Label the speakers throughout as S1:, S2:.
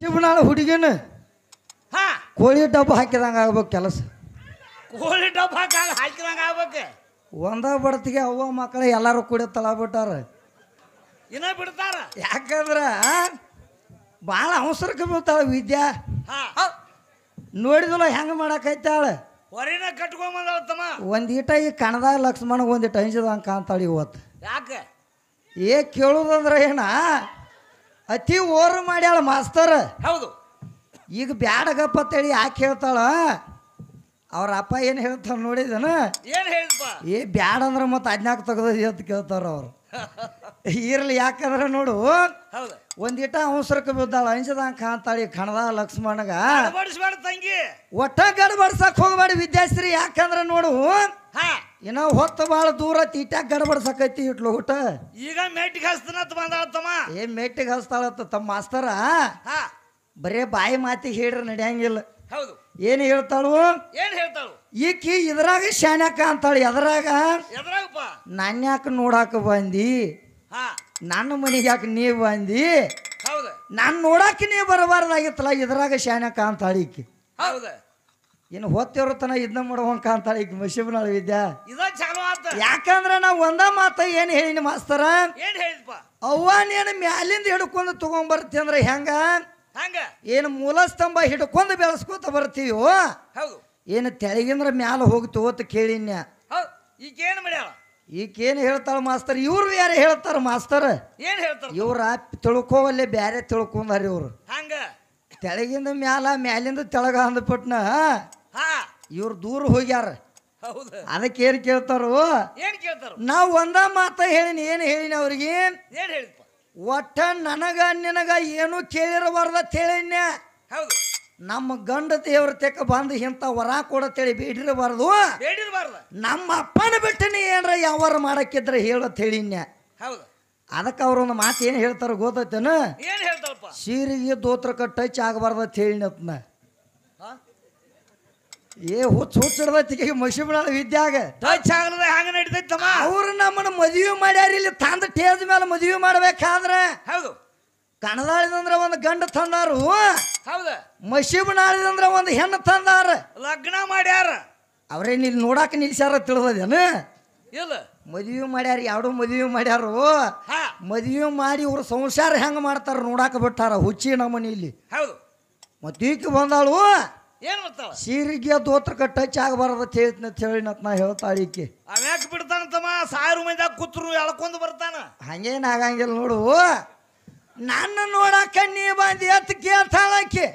S1: ಶಿವನಾಳ ಹುಡುಗಿನ
S2: ಹಾ
S1: ಕೋಳಿ ಡಬ್ಬ ಹಾಕಿದಂಗ ಆಗ್ಬೇಕು ಕೆಲಸ.
S2: ಕೋಳಿ ಡಬ್ಬ ಹಾಕಿದಂಗ ಆಗ್ಬೇಕು.
S1: ಒಂದ ಬಡ್ತಿಗೆ ಅವ್ವ ಮಕ್ಕಳ ಎಲ್ಲಾರು ಕೂಡ ತಳಬಿಟ್ಟಾರ.
S2: ಇನ್ನ ಬಿಡ್ತಾರ
S1: ಯಾಕಂದ್ರ ಭಾಳ ಅವಸರಕ್ಕೆ ಬೀಳ್ತಾಳ ವಿದ್ಯಾ.
S2: ಹಾ
S1: ನೋಡಿದಲ್ಲ ಹೆಂಗ ಮಾಡಕೈತಾಳ.
S2: ಹೊರಿನ ಕಟ್ಕೊಂಬಂದವ ತಮ್ಮ.
S1: ಒಂದೀಟ ಈ ಕಣದಾಗ ಲಕ್ಷ್ಮಣ ಒಂದಿಟ ಅಂಜದಂಗ ಕಾಣ್ತಾಳ ಇವತ್ತು.
S2: ಯಾಕೆ
S1: ಕೇಳುದಂದ್ರ ಏನ ಅತಿ ಓರ್ ಮಾಡ್ಯಾಳ ಮಾಸ್ತರ್.
S2: ಹೌದು
S1: ಈಗ ಬ್ಯಾಡಗಪ್ಪ ಅಂತೇಳಿ ಯಾಕೆ ಹೇಳ್ತಾಳ. ಅವ್ರ ಅಪ್ಪ ಏನು ಹೇಳ್ತಾರ ನೋಡಿದನ.
S2: ಏನ್ ಹೇಳಿದಪ್ಪ?
S1: ಬ್ಯಾಡ ಅಂದ್ರೆ ಮತ್ತೆ ಅಜ್ಞಾಕ ತೆಗ್ದ ಅಂತ ಕೇಳ್ತಾರ ಅವ್ರು. ಇರ್ಲಿ ಯಾಕಂದ್ರೆ ನೋಡು
S2: ಹೌದು
S1: ಒಂದಿಟ ಅವಸರಕ್ಕೆ ಬಿದ್ದಾಳ ಅಂಜದಂಗ ಕಾಣ್ತಾಳಿ ಕಣದ ಲಕ್ಷ್ಮಣಗ.
S2: ಬಡಿಸ್ಬೇಡ ತಂಗಿ,
S1: ಒಟ್ಟ ಗಡಬಡ್ಸಕ್ ಹೋಗ್ಬೇಡಿ ವಿದ್ಯಾಶ್ರೀ. ಯಾಕಂದ್ರೆ ನೋಡು
S2: ಹಾ
S1: ಇನ್ನ ಹೊತ್ತು ಭಾಳ ದೂರ ತೀಟ್ಯಾಗ ಗಡಬಡ್ಸಕೈತಿ ಇಟ್ಲು ಊಟ.
S2: ಈಗ ಮೆಟ್ಟಿಗೆ ಹಸ್ತನತ್ ಬಂದಾಳ ತಮ್ಮ.
S1: ಮೆಟ್ಟಿಗೆ ಹಸ್ತಾಳತ್ತ ತಮ್ಮ ಮಾಸ್ತರ.
S2: ಹಾ
S1: ಬರೇ ಬಾಯಿ ಮಾತಿಗೆ ಹೇಳ್ರಿ ನಡೆಯಂಗಿಲ್ಲ.
S2: ಹೌದು
S1: ಏನು ಹೇಳ್ತಾಳು?
S2: ಏನ್ ಹೇಳ್ತಾಳು?
S1: ಈಕಿ ಇದ್ರಾಗ ಶಾನ್ಯಾಕ ಅಂತಾಳು. ಎದ್ರಾಗ?
S2: ಎದ್ರಾಗಪ್ಪ?
S1: ನನ್ನ ಯಾಕೆ ನೋಡಾಕ ಬಂದಿ,
S2: ಹಾ
S1: ನನ್ನ ಮನೆಗೆ ಯಾಕೆ ನೀ ಬಂದಿ,
S2: ಹೌದು
S1: ನಾನು ನೋಡಾಕ ನೀ ಬರಬಾರ್ದಾಗಿತ್ತಲ್ಲ ಇದ್ರಾಗ ಶಾನ್ಯಾಕ ಅಂತಾಳು ಈಕಿ.
S2: ಹೌದು
S1: ಇನ್ನು ಹೊತ್ತಿರತನ ಇದನ್ನ ಮಾಡುವಂಕ ಅಂತಾಳೆ ಈಕಿ ಮಶಿಬನಾಳ ವಿದ್ಯಾ.
S2: ಇದ ಚಾಲು ಆತ.
S1: ಯಾಕಂದ್ರೆ ನಾವು ಒಂದ ಮಾತ ಏನು ಹೇಳಿನಿ ಮಾಸ್ತರ,
S2: ಏನ್ ಹೇಳಿದಪ್ಪ?
S1: ಅವ್ವ ನೀನು ಮ್ಯಾಲಿಂದ ಹಿಡ್ಕೊಂಡು ತಗೊಂಡ್ಬರ್ತಿ ಅಂದ್ರೆ ಹೆಂಗ,
S2: ಹಂಗ
S1: ಏನು ಮೂಲ ಸ್ತಂಭ ಹಿಡ್ಕೊಂಡು ಬೆಳೆಸ್ಕೊತ ಬರ್ತೀವೋ,
S2: ಹೌದು
S1: ಏನು ತೆಳಗಿಂದ್ರ ಮ್ಯಾಲ ಹೋಗ್ತೀವೋ ಅಂತ ಕೇಳಿನ್ಯ.
S2: ಹೌದು ಈಗ ಏನ್ ಮಾಡ್ಯಾಳ?
S1: ಈಕೇನು ಹೇಳ್ತಾಳ ಮಾಸ್ತರ್, ಇವ್ರು ಯಾರು ಹೇಳ್ತಾರ ಮಾಸ್ತರ್.
S2: ಏನ್ ಹೇಳ್ತಾರ?
S1: ಇವ್ರ ತಿಳ್ಕೋವಲ್ಲೇ ಬ್ಯಾರೆ ತಿಳ್ಕೊಂಡಾರ ಇವ್ರು.
S2: ಹಂಗ
S1: ತೆಳಗಿಂದ ಮ್ಯಾಲ ಮ್ಯಾಲಿಂದ ತೆಳಗ ಅಂದ್ಬಿಟ್ನ
S2: ಹಾ
S1: ಇವ್ರು ದೂರ ಹೋಗ್ಯಾರ.
S2: ಹೌದು
S1: ಅದಕ್ಕೆ ಏನು ಕೇಳ್ತಾರು?
S2: ಏನ್ ಕೇಳ್ತಾರ?
S1: ನಾವು ಒಂದ ಮಾತ ಹೇಳಿನಿ. ಏನು ಹೇಳಿನಿ ಅವ್ರಿಗೆ?
S2: ಏನ್ ಹೇಳಿದಪ್ಪ?
S1: ಒಟ್ಟ ನನಗ ನಿನಗ ಏನು ಕೇಳಿರಬಾರ್ದ ಹೇಳಿನ್ಯ.
S2: ಹೌದು
S1: ನಮ್ಮ ಗಂಡ ದೇವ್ರ ತೆಕ್ಕ ಬಂದು ಇಂಥ ವರ ಕೊಡತ್ತೇಳಿ ಬೇಡಿರಬಾರ್ದು.
S2: ಬೇಡಿರಬಾರ್ದ.
S1: ನಮ್ಮ ಅಪ್ಪನ ಬಿಟ್ಟನಿ ಏನ್ರ ಯಾವಾರ ಮಾಡಕ್ಕಿದ್ರೆ ಹೇಳತ್ ಹೇಳಿನ್ಯ.
S2: ಹೌದು
S1: ಅದಕ್ಕೆ ಅವ್ರೊಂದು ಮಾತು ಏನು ಹೇಳ್ತಾರ ಗೊತ್ತೈತೇನ?
S2: ಏನ್ ಹೇಳ್ತಾರಪ್ಪ?
S1: ಸೀರೆಗೆ ದೋತ್ರಕ್ಕ ಟಚ್ ಆಗಬಾರ್ದ ಅಂತ ಹೇಳಿನತ್ನ. ಹುಚ್ಚಿಡ್ದತ್ತಿಗೆ ಮಶಿಬನಾಳ ವಿದ್ಯಾಗ
S2: ಟಚ್ ಆಗಲದ ಹಂಗ ನಡೀತೈತಮ್ಮ.
S1: ಅವ್ರು ನಮ್ಮನ್ನ ಮದುವೆ ಮಾಡ್ಯಾರ. ಇಲ್ಲಿ ತಂದ ಟೇಜ್ ಮೇಲೆ ಮದುವೆ ಮಾಡ್ಬೇಕಾದ್ರೆ
S2: ಹೌದು
S1: ಕಣದಾಳಿದಂದ್ರ ಒಂದು ಗಂಡ ತಂದಾರು,
S2: ಹೌದ
S1: ಮಶಿಬನಾಳಿದಂದ್ರ ಒಂದು ಹೆಣ್ಣು ತಂದಾರ.
S2: ಲಗ್ನ ಮಾಡ್ಯಾರ.
S1: ಅವ್ರೇನು ಇಲ್ಲಿ ನೋಡಾಕ ನಿಲ್ಸ್ಯಾರ ತಿಳಿದೇನು?
S2: ಇಲ್ಲ
S1: ಮದುವೆ ಮಾಡ್ಯಾರ, ಎರಡು ಮದುವೆ ಮಾಡ್ಯಾರು.
S2: ಹಾ
S1: ಮದುವೆ ಮಾಡಿ ಇವ್ರು ಸಂಸಾರ ಹೆಂಗೆ ಮಾಡ್ತಾರ ನೋಡಾಕ ಬಿಟ್ಟಾರ ಹುಚ್ಚಿ ನಮ್ಮನಿ ಇಲ್ಲಿ.
S2: ಹೌದು
S1: ಮತ್ತೆ ಈಕೆ ಬಂದಾಳು
S2: ಏನ್ ಮಾಡ್ತಾಳ?
S1: ಸೀರೆಗೆ ದೋತ್ರಕ್ಕೆ ಟಚ್ ಆಗಬಾರ್ದ ಹೇಳಿನತ್ ನಾ ಹೇಳ್ತಾಳೆ ಈಕೆ.
S2: ಅವ್ಯಾಕ ಬಿಡ್ತಾನಂತಮ್ಮ? 1000 ಮಂದಿಯಾಗ ಕೂತ್ರು ಎಳ್ಕೊಂಡು ಬರ್ತಾನ.
S1: ಹಂಗೇನು ಆಗಂಗಿಲ್ಲ ನೋಡು. ನನ್ನ ನೋಡಾಕ ನೀ ಬಂದಿ ಅಂತ ಕೇಳ್ತಾಳ ಆಕೆ.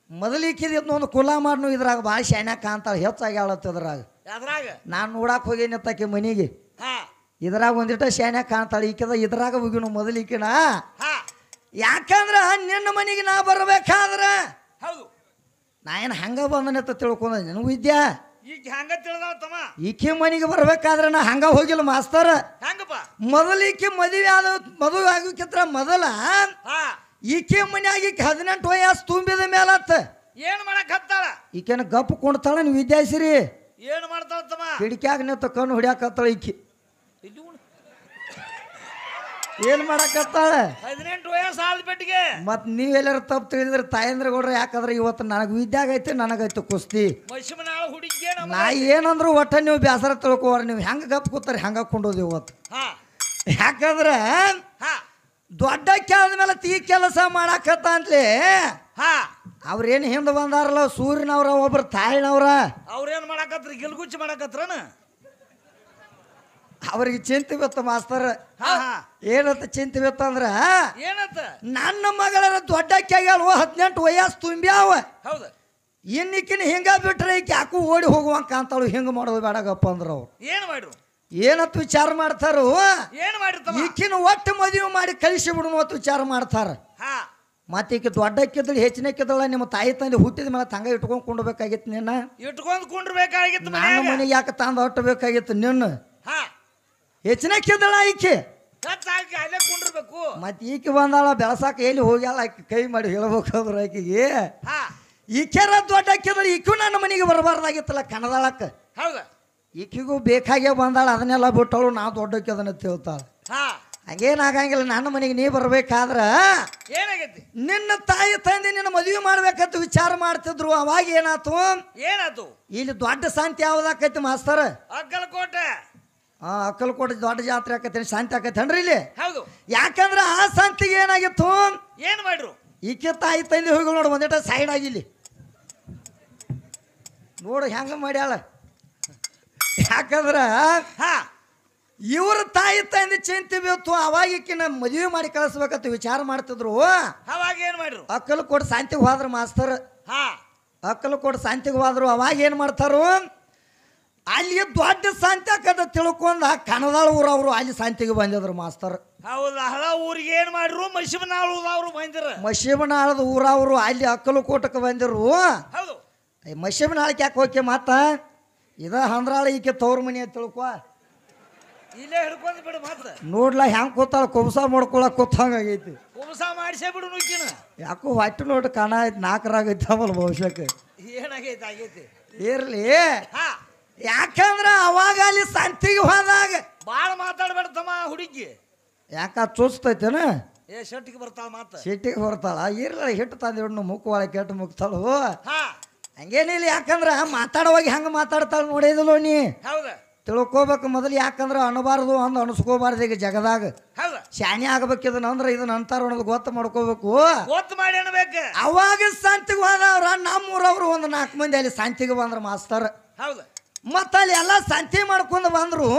S1: ಮೊದಲಿಕ್ಕಿದ್ ಒಂದು ಕುಲ ಮಾಡ್ನು ಇದ್ರಾಗ ಭಾಳ ಶಾನ್ಯಾಕ ಅಂತಾಳೆ. ಹೆಚ್ಚಾಗಿ ಹೇಳತ್ತದ್ರಾಗ
S2: ಅದ್ರಾಗ
S1: ನಾನು ನೋಡಾಕ ಹೋಗೇನಿ ಆಕೆ ಮನೆಗೆ.
S2: ಹಾ
S1: ಇದ್ರಾಗ ಒಂದಿಟ ಶಾನ್ಯಾಕ ಕಾಣ್ತಾಳೆ. ಈಕೆದ ಇದ್ರಾಗ ಹೋಗಿನು ಮೊದಲಿಕ್ಕಿನ.
S2: ಹಾ
S1: ಯಾಕಂದ್ರ ನಿನ್ನ ಮನೆಗೆ ನಾ ಬರ್ಬೇಕಾದ್ರ
S2: ಹೌದು
S1: ನಾ ಏನು ಹಂಗ ಬಂದನತ್ತ ತಿಳ್ಕೊಂಡ ನನ್ ವಿದ್ಯಾ.
S2: ಈಗ ಹೆಂಗ ತಿಳಿದಾವ ತಮ್ಮ?
S1: ಈಕೆ ಮನೆಗೆ ಬರ್ಬೇಕಾದ್ರೆ ನಾ ಹಂಗ ಹೋಗಿಲ್ಲ ಮಾಸ್ತರ.
S2: ಹೆಂಗಪ್ಪ?
S1: ಮೊದಲಿಕ್ಕೆ ಮದುವೆ ಆಗಕ್ಕಿಂತ ಮೊದಲ
S2: ಹಾ
S1: ಈಕೆ ಮನ್ಯಾಗ 18 ವಯಸ್ಸು ತುಂಬಿದ ಮೇಲತ್ತ
S2: ಏನ್ ಮಾಡಕ್ ಹತ್ತಾಳ?
S1: ಈಕೆನ ಗಪ್ ಕುಣ್ತಾಳ. ನೀವು ವಿದ್ಯಾಶ್ರೀ
S2: ಏನ್ ಮಾಡ್ತಾಳ ತಮ್ಮ?
S1: ಕಿಡಿಕ್ಯಾಗ ನಿಂತ ಕಣ್ಣು ಹೊಡ್ಯಾಕತ್ತಾಳ ಈಕೆ. ಏನ್ ಮಾಡಕತ್ತಾಳ?
S2: 18 ವಯಸ್ಸು ಆದ ಬೆಟ್ಟಿಗೆ.
S1: ಮತ್ ನೀವೆಲ್ಲರೂ ತಪ್ಪು ತಿಳಿದ್ರೆ ತಾಯಂದ್ರ ಗೌಡ್ರ. ಯಾಕಂದ್ರೆ ಇವತ್ತು ನನಗೆ ವಿದ್ಯಾಗೈತೆ, ನನಗೈತೆ ಕುಸ್ತಿ.
S2: ಮಶಿಮನಾಳ ಹುಡುಗಿ
S1: ನಾ ಏನಂದ್ರು ಒಟ್ಟ ನೀವು ಬೇಸರ ತಿಳ್ಕೋವ್ರ. ನೀವು ಹೆಂಗ ಗಪ್ ಕೂತಾರ ಹೆಂಗ ಕೊಂಡೋದು ಇವತ್ತು.
S2: ಹಾ
S1: ಯಾಕಂದ್ರೆ
S2: ಹಾ
S1: ದೊಡ್ಡ ಕೆಲದ ಮೇಲೆ ತೀ ಕೆಲಸ ಮಾಡಾಕತ್ತ ಅಂತಲೇ
S2: ಹಾ
S1: ಅವ್ರೇನು ಹಿಂದೆ ಬಂದಾರಲ್ಲ ಸೂರ್ಯನವ್ರ ಒಬ್ರು ತಾಯಿನವ್ರ.
S2: ಅವ್ರೇನ್ ಮಾಡಾಕತ್ರಿ? ಗಿಲ್ಗುಚ್ಚಿ ಮಾಡಾಕತ್ರನ?
S1: ಅವ್ರಿಗೆ ಚಿಂತೆ ಬಿತ್ತ ಮಾಸ್ತರ್.
S2: ಹಾ ಹಾ
S1: ಏನಂತ ಚಿಂತೆ ಬಿತ್ತ ಅಂದ್ರ
S2: ಏನಂತ?
S1: ನನ್ನ ಮಗಳರ ದೊಡ್ಡ ಆಗ್ಯಾವ 18 ವಯಸ್ಸು ತುಂಬ್ಯಾವ.
S2: ಹೌದು
S1: ಇನ್ನಿಕ್ಕಿನ ಹಿಂಗ ಬಿಟ್ರೆ ಈಕೆ ಯಾಕೂ ಓಡಿ ಹೋಗುವಂಕ ಅಂತಾಳು. ಹಿಂಗ ಮಾಡೋದು ಬೇಡಗಪ್ಪ ಅಂದ್ರ ಅವ್ರು
S2: ಏನ್ ಮಾಡ್ರು?
S1: ಏನತ್ ವಿಚಾರ ಮಾಡ್ತಾರು?
S2: ಏನ್ ಮಾಡಿರ್ತಮ್ಮ?
S1: ಈಕಿನ ಒಟ್ಟು ಮದುವೆ ಮಾಡಿ ಕಳಿಸಿ ಬಿಡುನು ಅಂತ ವಿಚಾರ ಮಾಡ್ತಾರ.
S2: ಹಾ
S1: ಮತ್ತೆ ಈಕೆ ದೊಡ್ಡಕ್ಕಿದ್ದಳು ಹೆಚ್ಚಿನಕ್ಕಿದ್ದಳ. ನಿಮ್ಮ ತಾಯಿ ತಂದೆ ಹುಟ್ಟಿದ ಮೇಲೆ ತಂಗ ಇಟ್ಕೊಂಡು ಕೊಂಡ್ಬೇಕಾಗಿತ್ತು ನಿನ್ನ.
S2: ಇಟ್ಕೊಂಡ್ ಕುಂಡ್ರಬೇಕಾಗಿತ್ತು.
S1: ನನ್ನ ಮನೆಗೆ ಯಾಕೆ ತಂದು ಹೊಟ್ಟಬೇಕಾಗಿತ್ತು ನಿನ್ನ.
S2: ಹಾ
S1: ಹೆಚ್ಚಿನಕ್ಕಿದ್ದಳ ಈಕೆ.
S2: ಅಲ್ಲೇ ಕುಂಡ್ರಬೇಕು.
S1: ಮತ್ತೆ ಈಕೆ ಬಂದಾಳ ಬೆಳಸಾಕ ಎಲ್ಲಿ ಹೋಗ್ಯಾಳ ಆಕೆ ಕೈ ಮಾಡಿ ಹೇಳ್ಬೇಕಾದ್ರು ಆಕೆಗೆ.
S2: ಹಾ
S1: ಈಕೆರ ದೊಡ್ಡಕ್ಕಿದ್ದಳು. ಈಕೆ ನನ್ನ ಮನೆಗೆ ಬರಬಾರ್ದಾಗಿತ್ತಲ್ಲ ಕಣದಾಳಕ್ಕ.
S2: ಹೌದ
S1: ಈಕೆಗೂ ಬೇಕಾಗೇ ಬಂದಾಳ. ಅದನ್ನೆಲ್ಲ ಬಿಟ್ಟವಳು ನಾ ದೊಡ್ಡಕ್ಕೆ ಅದನ್ನ ತಿಳ್ತಾಳ.
S2: ಹಾ
S1: ಹಂಗೇನಾಗಂಗಿಲ್ಲ. ನನ್ನ ಮನೆಗೆ ನೀ ಬರ್ಬೇಕಾದ್ರ
S2: ಏನಾಗೈತಿ?
S1: ನಿನ್ನ ತಾಯಿ ತಂದೆ ನಿನ್ನ ಮದುವೆ ಮಾಡ್ಬೇಕಂತ ವಿಚಾರ ಮಾಡ್ತಿದ್ರು. ಅವಾಗ
S2: ಏನಾತು?
S1: ಇಲ್ಲಿ ದೊಡ್ಡ ಶಾಂತಿ ಯಾವ್ದಾಕೈತಿ ಮಾಸ್ತರ್?
S2: ಅಕ್ಕಲಕೋಟೆ.
S1: ಅಕ್ಕಲಕೋಟೆ ದೊಡ್ಡ ಜಾತ್ರೆ ಆಕೈತಿ, ಶಾಂತಿ ಆಕೈತೇನ್ರಿ ಇಲ್ಲಿ?
S2: ಹೌದು.
S1: ಯಾಕಂದ್ರ ಆ ಶಾಂತಿಗೆ ಏನಾಗಿತ್ತು?
S2: ಏನ್ ಮಾಡ್ರು?
S1: ಈಕೆ ತಾಯಿ ತಂದೆ ಹೋಗಿ ನೋಡು, ಒಂದೇಟ ಸೈಡ್ ಆಗಿಲ್ಲಿ ನೋಡು ಹೆಂಗ ಮಾಡ್ಯಾಳ. ಯಾಕಂದ್ರ ಇವ್ರ ತಾಯಿ ತಂದೆ ಚಿಂತೆ ಬೀಳ್ತು. ಅವಾಗ ಈಕಿನ ಮದುವೆ ಮಾಡಿ ಕಳಿಸ್ಬೇಕಂತ ವಿಚಾರ ಮಾಡ್ತಿದ್ರು.
S2: ಅವಾಗ ಏನ್ ಮಾಡ್ರು?
S1: ಅಕ್ಕಲಕೋಟೆ ಶಾಂತಿಗೆ ಹೋದ್ರ ಮಾಸ್ತರ್. ಅಕ್ಕಲಕೋಟೆ ಶಾಂತಿಗೆ ಹೋದ್ರು. ಅವಾಗ ಏನ್ ಮಾಡ್ತಾರು? ಅಲ್ಲಿ ದೊಡ್ಡ ಶಾಂತಿ ಆಕದ ತಿಳ್ಕೊಂಡ ಕಣದಾಳ ಊರವ್ರು ಅಲ್ಲಿ ಶಾಂತಿಗೆ ಬಂದಿದ್ರು ಮಾಸ್ತರ್.
S2: ಹೌದಾ? ಹಳ ಊರಿಗೆ ಏನ್ ಮಾಡ್ರು? ಮಶಿಬನಾಳದವ್ರು ಬಂದಿರ.
S1: ಮಶಿಬನಾಳದ ಊರವ್ರು ಅಲ್ಲಿ ಅಕ್ಕಲಕೋಟಕ್ಕೆ ಬಂದಿರು.
S2: ಹೌದು.
S1: ಮಶಿಬನಾಳಕ್ಕೆ ಯಾಕೆ ಹೋಕೆ ಮಾತ ಇದ ಹಂದ್ರಾಳ ಈಕೆ ತವ್ರ ಮನಿ ಅಂತ ತಿಳ್ಕೊ.
S2: ಇಲ್ಲೇ ಹಿಡ್ಕೊಂಡ್ ಬಿಡು. ಮತ್ತ
S1: ನೋಡ್ಲಾ ಹೆಂಗ್ ಕೂತಾಳ, ಕುಬಸ ಮಾಡ್ಕೊಳಕ್ ಕೂತಂಗೈತಿ.
S2: ಕುಬಸ ಮಾಡಿಸೇ ಬಿಡು ನುಗ್ಗಿನ.
S1: ಯಾಕೋ ಹೊಟ್ಟೆ ನೋಡಿ ಕಾಣ ಐತಿ, ನಾಲ್ಕರಾಗೈತವಲ್ಲ ಬಹುಶಃ.
S2: ಏನಾಗೈತಿ? ಆಗೈತಿ
S1: ಇರ್ಲಿ. ಯಾಕಂದ್ರ ಅವಾಗ ಅಲ್ಲಿ ಶಾಂತಿಗೆ ಹೋದಾಗ
S2: ಬಾಳ ಮಾತಾಡ್ಬೇಡ ತಮ್ಮ ಹುಡುಗಿ.
S1: ಯಾಕ ಚೂಸ್ತೈತೇನ?
S2: ಶೆಟ್ಟಿಗೆ ಬರ್ತಾಳ. ಮಾತ
S1: ಸಿಟ್ಟಿಗೆ ಬರ್ತಾಳ. ಇರ್ಲಿ, ಹಿಟ್ಟು ತಂದಿಡ್ನು ಮುಕ್ಕು ಒಳಗೆ ಕೆಟ್ಟು ಮುಕ್ತಾಳು. ಹಂಗೇನಿಲ್ಲ. ಯಾಕಂದ್ರ ಮಾತಾಡುವಾಗ ಹೆಂಗ ಮಾತಾಡ್ತಾಳ ನೋಡಿದಲು ನೀ.
S2: ಹೌದ?
S1: ತಿಳ್ಕೋಬೇಕು ಮೊದಲು. ಯಾಕಂದ್ರ ಅಣಬಾರ್ದು ಅಂದ್ ಅಣಸ್ಕೋಬಾರ್ದು. ಈಗ ಜಗದಾಗ ಶಾಣಿ ಆಗ್ಬೇಕು. ಇದನ್ನ ಅಂತಾರ ಅನ್ನೋದು ಗೊತ್ತ ಮಾಡ್ಕೋಬೇಕು.
S2: ಗೊತ್ತು ಮಾಡಿ ಅನ್ಬೇಕು.
S1: ಅವಾಗ ಶಾಂತಿಗೆ ಹೋದವ್ರ ನಮ್ಮೂರವ್ರು ಒಂದು 4 ಮಂದಿ ಅಲ್ಲಿ ಶಾಂತಿಗೆ ಬಂದ್ರ ಮಾಸ್ತರ್.
S2: ಹೌದ?
S1: ಮತ್ತ ಅಲ್ಲಿ ಎಲ್ಲ ಶಾಂತಿ ಮಾಡ್ಕೊಂಡು ಬಂದ್ರು.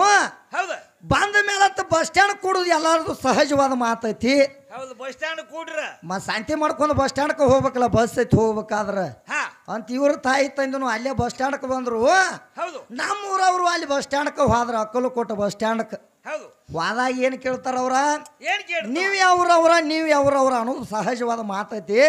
S2: ಹೌದ?
S1: ಬಂದ ಮೇಲೆ ಬಸ್ ಸ್ಟ್ಯಾಂಡ್ ಕೂಡುದು ಎಲ್ಲಾರ್ದು ಸಹಜವಾದ ಮಾತೈತಿ.
S2: ಹೌದು. ಬಸ್ ಸ್ಟ್ಯಾಂಡ್ ಕೂಡ್ರ
S1: ಶಾಂತಿ ಮಾಡ್ಕೊಂಡು ಬಸ್ ಸ್ಟ್ಯಾಂಡ್ಗೆ ಹೋಗ್ಬೇಕಲ್ಲ, ಬಸ್ ಐತಿ ಹೋಗ್ಬೇಕಾದ್ರ ಅಂತ ಇವ್ರ ತಾಯಿ ತಂದನು ಅಲ್ಲೇ ಬಸ್ ಸ್ಟ್ಯಾಂಡ್ಗೆ ಬಂದ್ರು.
S2: ಹೌದು.
S1: ನಮ್ಮೂರವ್ರು ಅಲ್ಲಿ ಬಸ್ ಸ್ಟ್ಯಾಂಡ್ಗೆ ಹೋದ್ರ, ಅಕ್ಕಲಕೋಟೆ ಬಸ್ ಸ್ಟ್ಯಾಂಡ್ಗೆ.
S2: ಹೌದು.
S1: ಹೋದಾಗ ಏನ್ ಕೇಳ್ತಾರ ಅವ್ರ?
S2: ಏನ್ ಕೇಳ?
S1: ನೀವ್ ಯಾವ್ರವ್ರ ಅನ್ನೋದು ಸಹಜವಾದ ಮಾತೈತಿ.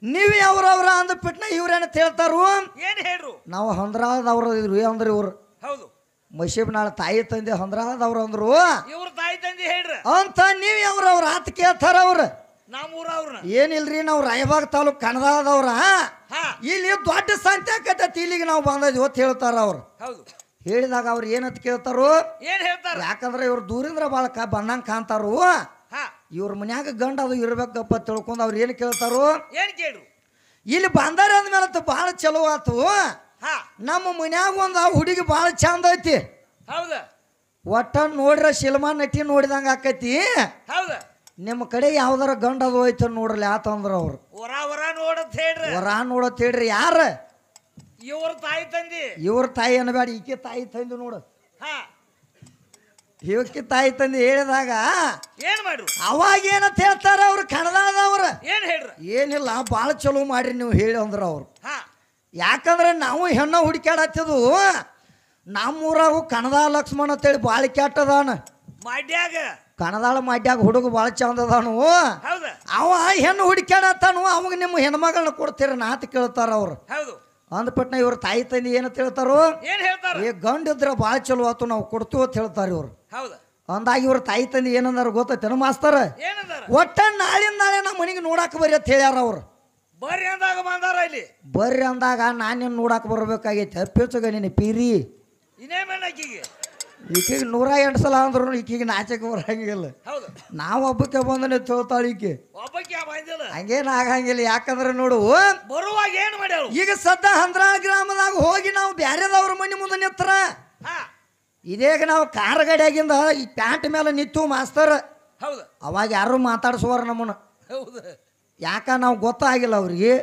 S1: ನೀವ್ ಯಾವ್ರವ್ರ ಅಂದ್ಬಿಟ್ನ ಇವ್ರೇನಂತ ಹೇಳ್ತಾರು?
S2: ಏನ್ ಹೇಳ್ರು?
S1: ನಾವು ಹಂದ್ರಾಳದವ್ರ ಇದ್ರು ಅಂದ್ರ ಇವ್ರು.
S2: ಹೌದು.
S1: ಮಶೀಬ್ನಾಳ ತಾಯಿ ತಂದೆ ಹಂದ್ರಾಳದವ್ರು ಅಂದ್ರು.
S2: ಇವ್ರ ತಾಯಿ ತಂದೆ ಹೇಳ್ರ
S1: ಅಂತ ನೀವ್ ಯಾವ್ರವ್ರ ಆತ ಕೇಳ್ತಾರ ಅವ್ರ.
S2: ನಮ್ಮೂರವ್ರ
S1: ಏನಿಲ್ರಿ, ನಾವು ರಾಯಬಾಗ್ ತಾಲೂಕ್ ಕಣದಾಳದವ್ರ. ಇಲ್ಲಿ ದೊಡ್ಡ ಶಾಂತಿ ಆಕತೈತಿ, ಇಲ್ಲಿಗೆ ನಾವು ಬಂದದ್ವಿ ಅಂತ ಹೇಳ್ತಾರ ಅವ್ರು.
S2: ಹೌದು.
S1: ಹೇಳಿದಾಗ ಅವ್ರು ಏನಂತ ಕೇಳ್ತಾರು?
S2: ಏನ್ ಹೇಳ್ತಾರ?
S1: ಯಾಕಂದ್ರೆ ಇವ್ರು ದೂರಿಂದ ಬಾಳ ಬಂದಂಗ ಕಾಣ್ತಾರು. ಇವ್ರ ಮನ್ಯಾಗ ಗಂಡ ಅದು ಇರ್ಬೇಕಪ್ಪ ತಿಳ್ಕೊಂಡ್ ಅವ್ರು ಏನ್ ಕೇಳ್ತಾರು?
S2: ಏನ್ ಕೇಳ್ರು?
S1: ಇಲ್ಲಿ ಬಂದಾರ ಅಂದ್ಮೇಲೆ ಬಹಳ ಚಲೋ ಆತು. ನಮ್ಮ ಮನ್ಯಾಗ ಒಂದು ಹುಡುಗಿ ಬಹಳ ಚಂದ ಐತಿ.
S2: ಹೌದ?
S1: ಒಟ್ಟ ನೋಡ್ರ ಸಿನಿಮಾ ನಟಿ ನೋಡಿದಂಗ ಆಕೈತಿ.
S2: ಹೌದ?
S1: ನಿಮ್ಮ ಕಡೆ ಯಾವ್ದಾರ ಗಂಡ ಅದು ಐತ ನೋಡ್ರಲ್ಲ ಆತಂದ್ರ ಅವ್ರು.
S2: ವರ ನೋಡತ್ ಹೇಳ್ರಿ.
S1: ವರ ನೋಡತ್ ಹೇಳ್ರಿ. ಯಾರ?
S2: ಇವ್ರ ತಾಯಿ ತಂದಿ.
S1: ಇವ್ರ ತಾಯಿ ಅನ್ಬೇಡ, ಈಕೆ ತಾಯಿ ತಂದಿ ನೋಡು. ಇವಕ್ಕೆ ತಾಯಿ ತಂದೆ ಹೇಳಿದಾಗ
S2: ಏನ್ ಮಾಡ್ರು?
S1: ಅವಾಗ ಏನಂತ ಹೇಳ್ತಾರ ಅವ್ರು ಕಣದಾದವ್ರ?
S2: ಏನ್ ಹೇಳ್ರ?
S1: ಏನಿಲ್ಲ, ಬಾಳ ಚಲೋ ಮಾಡ್ರಿ ನೀವು ಹೇಳಿ ಅಂದ್ರ ಅವ್ರು. ಯಾಕಂದ್ರೆ ನಾವು ಹೆಣ್ಣ ಹುಡುಕ್ಯಾಡತ್ತಿದ್ವು. ನಮ್ಮೂರಾಗು ಕಣದಾಳ ಲಕ್ಷ್ಮಣ ಅಂತೇಳಿ ಬಾಳ ಕೆಟ್ಟದಾನ.
S2: ಮಾಡ್ಯಾಗ
S1: ಕಣದಾಳ ಮಾಡ್ಯಾಗ ಹುಡುಗ ಬಾಳ ಚಂದ ಅದಾನು. ಅವ ಹೆಣ್ಣು ಹುಡುಕ್ಯಾಡತ್ತಾನು. ಅವಾಗ ನಿಮ್ಮ ಹೆಣ್ಮಗಳನ್ನ ಕೊಡ್ತೀರ ನಾತ್ ಕೇಳ್ತಾರ ಅವ್ರು. ಅಂದ್ಬಿಟ್ನ ಇವ್ರ ತಾಯಿ ತಂದೆ ಏನಂತ ಹೇಳ್ತಾರು? ಏ ಗಂಡಿದ್ರ ಬಾಳ ಚಲೋ ಆತು, ನಾವು ಕೊಡ್ತೀವಿ ಅಂತ ಹೇಳ್ತಾರ ಇವ್ರು. ಅಂದಾಗ ಇವ್ರ ತಾಯಿ ತಂದೆ ಏನಂದಾರ ಗೊತ್ತೈತೇನ ಮಾಸ್ತರ? ಒಟ್ಟ ನಾಳಿಂದ ನಾಳೆ ನಮ್ಮ ಮನೆಗೆ ನೋಡಾಕ ಬರ್ರಿ ಅಂತ ಹೇಳ್ಯಾರ ಅವ್ರು.
S2: ಬರ್ರಿ ಅಂದಾಗ ಬಂದಾರ. ಇಲ್ಲಿ
S1: ಬರ್ರಿ ಅಂದಾಗ ನಾನೇನು ನೋಡಾಕ ಬರ್ಬೇಕಾಗೈತಿ. ಅಪ್ಪಿಚಗ ನೀನು ಪೀರಿ ಈಕೆಗೆ 108 ಸಲ ಅಂದ್ರು ಈಕೆಗೆ ನಾಚಕ ಬರಂಗಿಲ್ಲ. ನಾವು ಹಬ್ಬಕ್ಕೆ ಬಂದನೆ ತೋತಾಳ ಈಕೆ. ಹಂಗೇನು ಆಗಂಗಿಲ್ಲ. ಯಾಕಂದ್ರೆ ನೋಡು,
S2: ಬರುವಾಗ ಏನ್ ಮಾಡ್ಯಾಳ?
S1: ಈಗ ಸದ್ದ ಹಂದ್ರಾಳ ಗ್ರಾಮದಾಗ ಹೋಗಿ ನಾವು ಬ್ಯಾರೆದವ್ರ ಮನೆ ಮುಂದೆ ನಿತ್ರ. ಇದೇಗ ನಾವು ಕಾರ್ ಗಾಡಿಯಾಗಿಂದ ಈ ಪ್ಯಾಂಟ್ ಮೇಲೆ ನಿಂತು ಮಾಸ್ತರ್. ಅವಾಗ ಯಾರು ಮಾತಾಡ್ಸುವಾರ ನಮ್ಮನ್ನ. ಯಾಕ ನಾವು ಗೊತ್ತಾಗಿಲ್ಲ ಅವ್ರಿಗೆ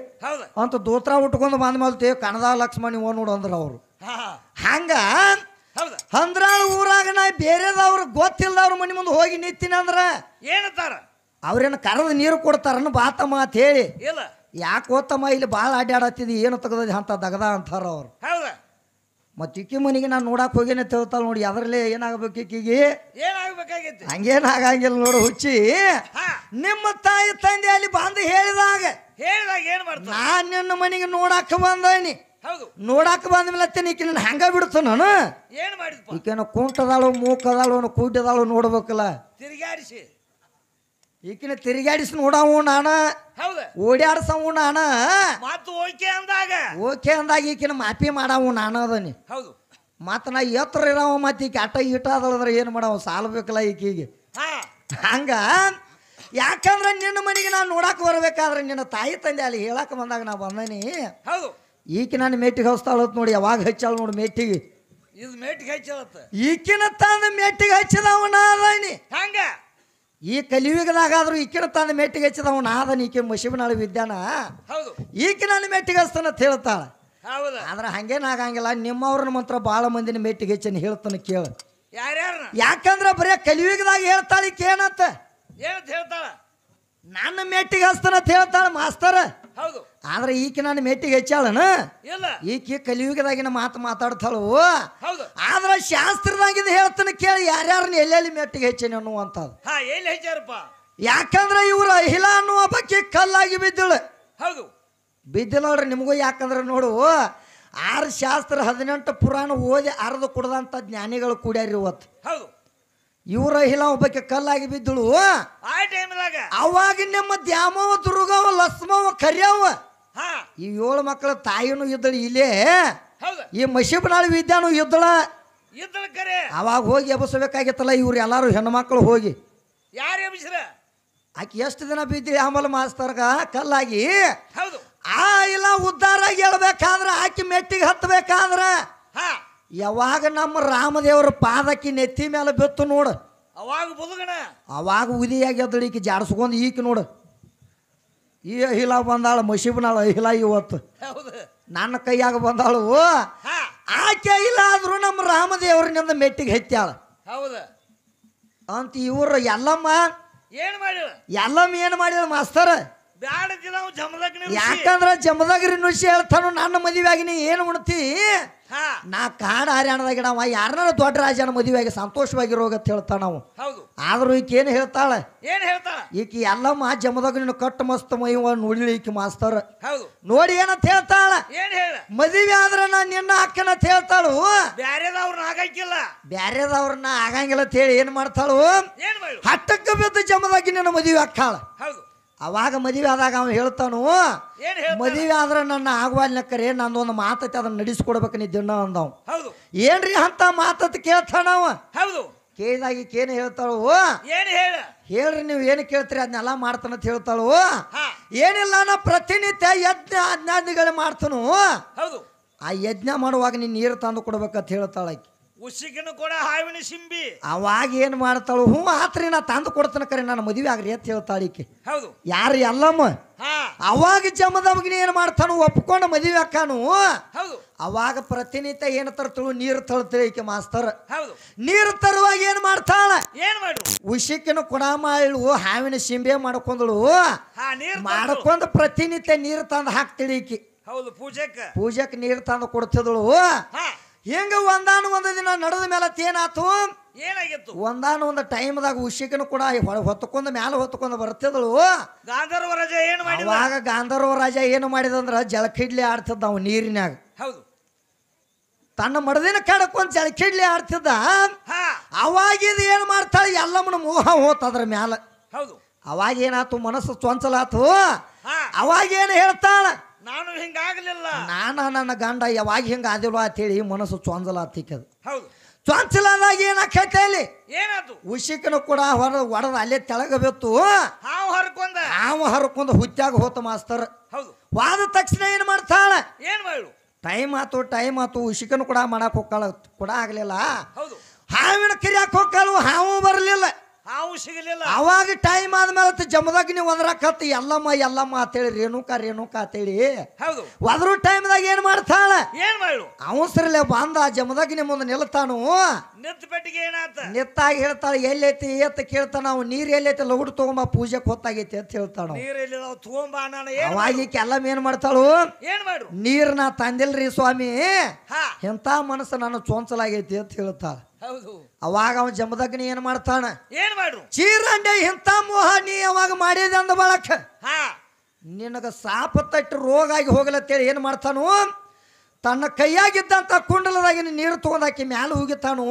S1: ಅಂತ ದೋತ್ರ ಉಟ್ಕೊಂಡು ಬಂದ ಮೇಲೆ ಕಣದ ಲಕ್ಷ್ಮಣಿ ಓ ನೋಡು ಅಂದ್ರ ಅವ್ರು. ಹಂಗ ಹಂದ್ರಾಳ ಊರಾಗ ನಾ ಬೇರೆದವ್ರು ಗೊತ್ತಿಲ್ಲದವ್ರ ಮನೆ ಮುಂದೆ ಹೋಗಿ ನಿಂತೀನಿ ಅಂದ್ರ
S2: ಏನಂತಾರ?
S1: ಅವ್ರೇನು ಕರೆದು ನೀರು ಕೊಡ್ತಾರನ್ನ ಬಾತಮ್ಮ ಅಂತ ಹೇಳಿ. ಯಾಕೆ ಓತಮ್ಮ ಇಲ್ಲಿ ಭಾಳ ಅಡ್ಡಾಡತ್ತಿದ್ ಏನು ತೆಗದ ಅಂತ ದಗದ ಅಂತಾರ ಅವ್ರು. ಮತ್ತೆ ಇಕ್ಕಿ ಮನೆಗೆ ನಾನು ನೋಡಕ್ ಹೋಗೇನೆ ತಿಳ್ತಾಳ ನೋಡಿ. ಅದರಲ್ಲೇ ಏನಾಗಬೇಕು ಈಕಿಗೆ? ಹಂಗೇನ್ ಆಗಂಗಿಲ್ಲ ನೋಡು ಹುಚ್ಚಿ. ನಿಮ್ಮ ತಾಯಿ ತಂದೆ ಅಲ್ಲಿ ಬಂದು ಹೇಳಿದಾಗ
S2: ಏನ್ ಮಾಡ್ತ?
S1: ನಾನ್ ನಿನ್ನ ಮನೆಗೆ ನೋಡಾಕ ಬಂದನಿ. ನೋಡಾಕ ಬಂದ ಮೇಲೆ ಈಕೆ ನನ್ನ ಹಂಗ ಬಿಡ್ತು ನಾನು. ಈಕೆನ ಕುಂಟದಾಳು ಮೂಕದಾಳು ಕೂಟದಾಳು ನೋಡ್ಬೇಕಲ್ಲ.
S2: ತಿರುಗಾಡಿಸಿ
S1: ಈಕಿನ ತಿರುಗಾಡಿಸಿ ನೋಡವು ನಾನ, ಓಡಾಡ್ಸವು ನಾನ. ಓಕೆ ಅಂದಾಗ ಈಕಿನ ಮಾಪಿ ಮಾಡವು ನಾನು ಅದನಿ. ಮತ್ತ ನಾ ಎತ್ತರ ಇರವ ಮತ್ತೆ ಈಕೆ ಅಟ ಈಟ ಅದಳದ್ರ ಏನ್ ಮಾಡವ ಸಾಲ್ಬೇಕಲ್ಲ ಈಕಿಗೆ. ಹಂಗ ಯಾಕಂದ್ರೆ ನಿನ್ನ ಮನೆಗೆ ನಾನು ನೋಡಕ್ಕೆ ಬರ್ಬೇಕಾದ್ರೆ ನಿನ್ನ ತಾಯಿ ತಂದೆ ಅಲ್ಲಿ ಹೇಳಕ್ಕೆ ಬಂದಾಗ ನಾ ಬಂದನಿ.
S2: ಹೌದು.
S1: ಈಕೆ ನಾನು ಮೇಟಿಗೆ ಹಚ್ತಾಳತ್ ನೋಡಿ, ಯಾವಾಗ ಹಚ್ಚಾಳ ನೋಡಿ ಮೇಟಿಗೆ.
S2: ಇದು ಮೇಟಿಗೆ ಹಚ್ಚಲತ್ತ.
S1: ಈಕಿನ ತಂದ ಮೇಟಿಗೆ ಹಚ್ಚಿದವ ನಾದನಿ.
S2: ಹಂಗ
S1: ಈ ಕಲಿಯುಗದಾಗಾದ್ರೂ ಈಕಿನ ತಂದ ಮೇಟಿಗೆ ಹಚ್ಚಿದವ ನಾದನಿ. ಈಕೆ ಮಶಿಬನಾಳ ವಿದ್ಯಾನ.
S2: ಹೌದು.
S1: ಈಕೆ ನಾನು ಮೇಟಿಗೆ ಹಚ್ತಾನ ಅಂತ ಹೇಳ್ತಾಳ.
S2: ಹೌದು.
S1: ಆದ್ರೆ ಹಂಗೇನಾಗಂಗಿಲ್ಲ. ನಿಮ್ಮವ್ರನ್ನ ಮಾತ್ರ ಭಾಳ ಮಂದಿನ ಮೇಟಿಗೆ ಹೆಚ್ಚಿನ ಹೇಳ್ತಾನೆ ಕೇಳ.
S2: ಯಾರ್ಯಾರ?
S1: ಯಾಕಂದ್ರೆ ಬರೀ ಕಲಿಯುಗದಾಗ ಹೇಳ್ತಾಳೆ ಈಕೆ ಏನಂತ.
S2: ಏನಂತ ಹೇಳ್ತಾಳ?
S1: ನನ್ನ ಮೇಟಿಗೆ ಹಚ್ತಾನ ಅಂತ ಹೇಳ್ತಾಳ ಮಾಸ್ತರ.
S2: ಹೌದು.
S1: ಆದ್ರೆ ಈಕೆ ನಾನು ಮೇಟಿಗೆ ಹೆಚ್ಚಾಳನ
S2: ಇಲ್ಲ.
S1: ಈಕೆ ಕಲಿಯುಗದಾಗಿನ ಮಾತು ಮಾತಾಡ್ತಾಳು.
S2: ಹೌದು.
S1: ಆದ್ರೆ ಶಾಸ್ತ್ರದಾಗಿದ್ದು ಹೇಳ್ತಾನೆ ಕೇಳಿ ಯಾರ್ಯಾರನ್ನ ಎಲ್ಲೆಲ್ಲಿ ಮೇಟಿಗೆ ಹೆಚ್ಚಿನ ಅನ್ನುವಂಥದ್ದು.
S2: ಎಲ್ಲಿ ಹೆಚ್ಚಾರಪ್ಪ?
S1: ಯಾಕಂದ್ರೆ ಇವ್ರು ಅಹಿಲ ಅನ್ನುವ ಬಗ್ಗೆ ಕಲ್ಲಾಗಿ ಬಿದ್ದಳು.
S2: ಹೌದು.
S1: ಬಿದ್ದಿಲ್ಲಲ್ರಿ ನಿಮಗೂ. ಯಾಕಂದ್ರೆ ನೋಡು 6 ಶಾಸ್ತ್ರ 18 ಪುರಾಣ ಓದಿ ಅರ್ದು ಕುಡ್ದಂಥ ಜ್ಞಾನಿಗಳು ಕೂಡ್ಯಾರ ಇವತ್ತು.
S2: ಹೌದು.
S1: ಇವ್ರ ಅಹಿಲ ಒಬ್ಬಕ್ಕೆ ಕಲ್ಲಾಗಿ ಬಿದ್ದಳು.
S2: ಆ ಟೈಮ್ದಾಗ
S1: ಅವಾಗ ನಿಮ್ಮ ದ್ಯಾಮವ ದುರ್ಗವ ಲಸ್ಮವ ಕರ್ಯವ ಈ 7 ಮಕ್ಕಳ ತಾಯಿನೂ ಇದ್ದಳು ಇಲ್ಲೇ.
S2: ಹೌದು.
S1: ಈ ಮಶಿಬನಾಳ ವಿದ್ಯಾನು ಇದ್ದಳ.
S2: ಇದ್ದಳ ಕರೆ.
S1: ಅವಾಗ ಹೋಗಿ ಎಬಸಬೇಕಾಗಿತ್ತಲ್ಲ ಇವ್ರು ಎಲ್ಲಾರು ಹೆಣ್ಮಕ್ಳು ಹೋಗಿ.
S2: ಯಾರು ಎಬ್ಬಿಸ್ರ?
S1: ಆಕೆ ಎಷ್ಟು ದಿನ ಬಿದ್ದಿ ಆಮೇಲೆ ಮಾಸ್ತರ್ಗ ಕಲ್ಲಾಗಿ.
S2: ಹೌದು.
S1: ಇಲ್ಲ ಉದ್ಧಾರ ಹೇಳ್ಬೇಕಾದ್ರ ಆಕಿ ಮೆಟ್ಟಿಗೆ ಹತ್ತಬೇಕಾದ್ರ ಯಾವಾಗ ನಮ್ಮ ರಾಮದೇವ್ರ ಪಾದಕ್ಕಿ ನೆತ್ತಿ ಮೇಲೆ ಬಿತ್ತು ನೋಡು,
S2: ಅವಾಗ ಬುದುಗಣ
S1: ಅವಾಗ ಉದಿಯಾಗಿ ಎದ್ದಳು ಈಕಿ ಜಾಡ್ಸ್ಕೊಂಡು. ಈಕಿ ನೋಡು ಈ ಅಹಿಲ ಬಂದಾಳ ಮಶಿಬನಾಳ ಅಹಿಲ ಇವತ್ತು.
S2: ಹೌದು.
S1: ನನ್ನ ಕೈಯಾಗ ಬಂದಾಳು. ಆಕೆ ಇಲ್ಲ ಆದ್ರೂ ನಮ್ಮ ರಾಮದೇವ್ರನಿಂದ ಮೆಟ್ಟಿಗೆ ಹತ್ಯಾಳ.
S2: ಹೌದು
S1: ಅಂತ ಇವ್ರು ಎಲ್ಲಮ್ಮ
S2: ಏನ್ ಮಾಡಿಳ?
S1: ಎಲ್ಲಮ್ಮ ಏನು ಮಾಡಿದ ಮಾಸ್ತರ? ಯಾಕಂದ್ರ ಜಮದಗ್ರಿ ನುಸಿ ಹೇಳ್ತಾನು ನನ್ನ ಮದುವೆಯಾಗಿ ನೀ ಏನು ಉಣ್ತಿ, ನಾ ಕಾಡ ಹರ್ಯಾಣದಾಗ ನಾವು ಯಾರನ್ನ ದೊಡ್ಡ ರಾಜನ ಮದುವೆಯಾಗಿ ಸಂತೋಷವಾಗಿರೋಗತ್ ಹೇಳ್ತಾನ ನಾವು. ಆದ್ರೂ ಈಕೆ ಏನು ಹೇಳ್ತಾಳ? ಈಕಿ ಎಲ್ಲಮ್ಮ ಜಮದಗ್ರಿನ ಕಟ್ಟು ಮಸ್ತ್ ಮೈವ ನೋಡಿಳಿ ಈಕಿ ಮಾಸ್ತರ್. ನೋಡಿ ಏನಂತ ಹೇಳ್ತಾಳ? ಮದುವೆ ಆದ್ರ ನಾ ನಿನ್ನ ಅಕ್ಕನ ಅಂತ ಹೇಳ್ತಾಳು. ಬ್ಯಾರೆದವ್ರನ್ನ ಆಗಂಗಿಲ್ಲ ಅಂತ ಹೇಳಿ ಏನ್ ಮಾಡ್ತಾಳು? ಹಟ್ಟಕ್ಕೆ ಬಿದ್ದು ಜಮದಗ್ಗಿ ನಿನ್ನ ಮದುವೆ ಅಕ್ಕಾಳ. ಅವಾಗ ಮದುವೆ ಆದಾಗ ಅವ ಹೇಳ್ತಾನು, ಮದುವೆ ಆದ್ರೆ ನನ್ನ ಆಗುವಲ್ಲ ಕರೆ ನಂದೊಂದು ಮಾತೈತಿ ಅದನ್ನ ನಡೆಸ್ಕೊಡ್ಬೇಕು ನೀ ದಿನ ಅಂದವ್. ಏನ್ರಿ ಅಂತ ಮಾತತ್ ಕೇಳ್ತಾನವ. ಕೇಳಿದಾಗ ಏನ್ ಹೇಳ್ತಾಳು? ಹೇಳ್ರಿ ನೀವು ಏನು ಕೇಳ್ತೀರಿ ಅದನ್ನೆಲ್ಲ ಮಾಡ್ತಾನಂತ ಹೇಳ್ತಾಳು. ಏನಿಲ್ಲ ನಾ ಪ್ರತಿನಿತ್ಯ ಯಜ್ಞ ಅಜ್ಞಾನಿಗಳು ಮಾಡ್ತಾನು. ಆ ಯಜ್ಞ ಮಾಡುವಾಗ ನೀನ್ ನೀರು ತಂದು ಕೊಡ್ಬೇಕಂತ ಹೇಳ್ತಾಳ ಆಕಿ.
S2: ಉಸಿಕಿನ ಕೂಡ ಹಾವಿನ ಸಿಂಬಿ.
S1: ಅವಾಗ ಏನ್ ಮಾಡ್ತಾಳು? ಆತ್ರಿ ನಾ ತಂದು ಕೊಡ್ತಾನ ಕರೆ ನನ್ನ ಮದುವೆ ಆಗ್ರಿ ಅಂತ ಹೇಳ್ತಾಳಿಕೆ. ಯಾರು ಎಲ್ಲಮ್ಮ? ಅವಾಗ ಜಮದವ್ಗಿನ ಏನ್ ಮಾಡ್ತಾನು? ಒಪ್ಕೊಂಡು ಮದುವೆ ಅಕ್ಕಾನು. ಅವಾಗ ಪ್ರತಿನಿತ್ಯ ಏನ್ ತರ್ತಳು? ನೀರು ತಳ್ತಾಳೆ ಈಕೆ ಮಾಸ್ತರ್. ನೀರು ತರುವಾಗ ಏನ್ ಮಾಡ್ತಾಳ? ಉಸಿಕಿನ ಕುಡ ಮಾಳು ಹಾವಿನ ಸಿಂಬೆ ಮಾಡ್ಕೊಂಡಳು. ಮಾಡ್ಕೊಂಡ್ ಪ್ರತಿನಿತ್ಯ ನೀರು ತಂದು ಹಾಕ್ತಿಳಿ ಈಕಿ. ಪೂಜೆಕ್ ನೀರು ತಂದು ಕೊಡ್ತಿದಳು. ಹೆಂಗ ಒಂದಾನು ಒಂದು ದಿನ ನಡೆದ ಮೇಲೆ ಏನಾತು?
S2: ಏನಾಗಿತ್ತು?
S1: ಒಂದಾನು ಒಂದು ಟೈಮ್ದಾಗ ಉಸಿಕನು ಕೂಡ ಹೊತ್ತಕೊಂಡ ಮ್ಯಾಲ ಹೊತ್ತಕೊಂಡ ಬರ್ತಿದಳು.
S2: ಗಾಂಧರ್ವ ರಾಜ ಏನು ಮಾಡಿದ?
S1: ಅವಾಗ ಗಾಂಧರ್ವ ರಾಜ ಏನು ಮಾಡಿದಂದ್ರ ಜಳಕಿಡ್ಲಿ ಆಡ್ತಿದ್ದ ಅವ್ ನೀರಿನಾಗ. ತನ್ನ ಮಡದಿನ ಕಡಕೊಂಡ್ ಜಳಕಿಡ್ಲಿ ಆಡ್ತಿದ್ದ. ಅವಾಗ ಇದು ಏನ್ ಮಾಡ್ತಾಳೆ? ಎಲ್ಲಮ್ಮನ ಮೋಹ ಹೋತದ್ರ ಮ್ಯಾಲ. ಅವಾಗ ಏನಾತು? ಮನಸ್ಸು ಚೊಂಚಲಾತು. ಅವಾಗ ಏನ್ ಹೇಳ್ತಾಳ?
S2: ನಾನು ಹಿಂಗಾಗಲಿಲ್ಲ,
S1: ನನ್ನ ಗಂಡ ಯಾವಾಗ ಹಿಂಗ ಆದಿಲ್ವ ಅಂತೇಳಿ ಮನಸ್ಸು ಚೊಂಚಲಾತಿಕದು. ಚೊಂಚಲಾದಾಗ ಏನಾಕೈತೆ ಅಲ್ಲಿ? ಉಸಿಕನು ಕೂಡ ಹೊಡೆದ ಅಲ್ಲೇ ತೆಳಗ ಬಿತ್ತು. ಹಾವು ಹರ್ಕೊಂಡ್ ಹುತ್ಯಾಗ ಹೋತ ಮಾಸ್ತರ್. ವಾದ ತಕ್ಷಣ ಏನ್ ಮಾಡ್ತಾಳ? ಟೈಮ್ ಆತು ಉಸಿಕನು ಕೂಡ ಮಾಡಕ್ ಹೋಗ್ಕಾಳ. ಕೂಡ ಆಗ್ಲಿಲ್ಲ. ಹಾವಿನ ಕರಿಯಾಕ ಹೋಗ್ಕಾಳು. ಹಾವು ಬರ್ಲಿಲ್ಲ.
S2: ಸಿಗಲಿಲ್ಲ.
S1: ಅವಾಗ ಟೈಮ್ ಆದ್ಮೇಲೆ ಜಮದಾಗ ನೀವು ಒದರಾಕತ್ತ ಎಲ್ಲಮ್ಮ ಅಂತೇಳಿ ರೇಣುಕಾ ಅಂತೇಳಿ ಒದ್ರು ಟೈಮ್ದಾಗ ಏನ್ ಮಾಡ್ತಾಳ? ಅವಸರಲೆ ಬಂದ ಜಮದಗ್ನಿ ಮುಂದೆ ನಿಲ್ತಾನು. ನಿತ್ತಾಗಿ ಹೇಳ್ತಾಳ ಎಲ್ಲೈತಿ ಎತ್ತ ಕೇಳ್ತಾನ. ನಾವು ನೀರ್ ಎಲ್ಲೈತಿ ಲಗುಡ್ ತಗೊಂಬ ಪೂಜೆಕ್ ಹೊತ್ತಾಗೈತಿ ಅಂತ ಹೇಳ್ತಾನ. ಅವಾಗ ಎಲ್ಲಮ್ಮ ಏನ್ ಮಾಡ್ತಾಳು? ನೀರ್ನ ತಂದಿಲ್ರಿ ಸ್ವಾಮಿ, ಎಂತ ಮನಸ್ಸು ನಾನು ಚೊಂಚಲಾಗೈತಿ ಅಂತ ಹೇಳ್ತಾಳ. ಅವಾಗ ಅವ ಜಮದಗ್ನಿ ಏನ್ ಮಾಡ್ತಾನ? ಚೀರಂಡೆ ಇಂಥ ಮೋಹ ನೀ ಅವಾಗ ಮಾಡಿದೆ ಅಂದ ಬಳಕ ನಿನಗ ಸಾಪ ತಟ್ಟಿ ರೋಗ ಆಗಿ ಹೋಗಲತ್ತೇಳಿ ಏನ್ ಮಾಡ್ತಾನು? ತನ್ನ ಕೈಯಾಗಿದ್ದಂತ ಕುಂಡಲದಾಗಿನ ನೀರು ತಗೊಂಡಾಕಿ ಮ್ಯಾಲ ಹೋಗಿತ್ತಾನು.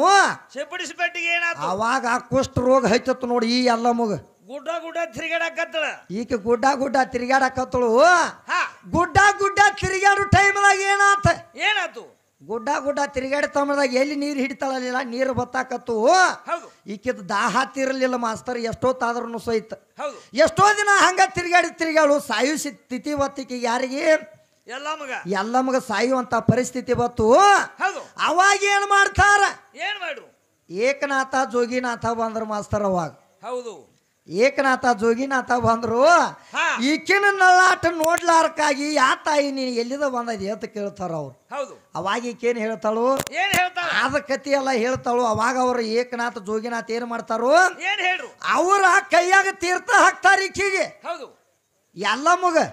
S1: ಅವಾಗ ಆ ಕುಷ್ಠ ರೋಗ ಹೈತತ್ತು ನೋಡಿ ಈ ಎಲ್ಲ ಮಗ.
S2: ಗುಡ್ಡ ತಿರುಗಾಡಕತ್ತಳ
S1: ಈಕೆ. ಗುಡ್ಡ ತಿರುಗಾಡಕತ್ತಳು. ಗುಡ್ಡ ತಿರುಗಾಡು ಟೈಮ್ದಾಗ ಏನಾತ? ಗುಡ್ಡ ಗುಡ್ಡ ತಿರುಗಾಡಿ ತಮ್ಮದಾಗ ಎಲ್ಲಿ ನೀರು ಹಿಡಿತಾಳಲಿಲ್ಲ ನೀರು ಬತ್ತಾಕತ್ತು ಈಕಿದ ದಾಹ ತಿರಲಿಲ್ಲ ಮಾಸ್ತರ್ ಎಷ್ಟೊತ್ತಾದ್ರೂ ಸಹಿತ ಎಷ್ಟೋ ದಿನ ಹಂಗ ತಿರುಗಾಡು ಸಾಯು ಸ್ಥಿತಿ ಬತ್ತಿಗೆ ಯಾರಿಗೆ ಎಲ್ಲ ಮಗ ಸಾಯುವಂತ ಪರಿಸ್ಥಿತಿ ಬತ್ತು ಅವಾಗ ಏನ್ ಮಾಡ್ತಾರ ಏಕನಾಥ ಜೋಗಿನಾಥ ಬಂದ್ರ ಮಾಸ್ತರ್ ಅವಾಗ ಏಕನಾಥ ಜೋಗಿನಾಥ ಬಂದ್ರು ಈಕಿನ ನಳ್ಳಾಟ ನೋಡ್ಲಾರಕ್ಕಾಗಿ ಯಾ ತಾಯಿ ನೀನು ಎಲ್ಲಿದ ಬಂದದಿ ಅಂತ ಕೇಳ್ತಾರ ಅವ್ರು ಅವಾಗ ಈಕೇನ್ ಹೇಳ್ತಾಳು ಆದ ಕತಿ ಎಲ್ಲ ಹೇಳ್ತಾಳು ಅವಾಗ ಅವ್ರು ಏಕನಾಥ ಜೋಗಿನಾಥ ಏನ್ ಮಾಡ್ತಾರು ಅವ್ರ ಕೈಯಾಗ ತೀರ್ಥ ಹಾಕ್ತಾರ ಈಕಿಗೆ ಎಲ್ಲಮ್ಮಗ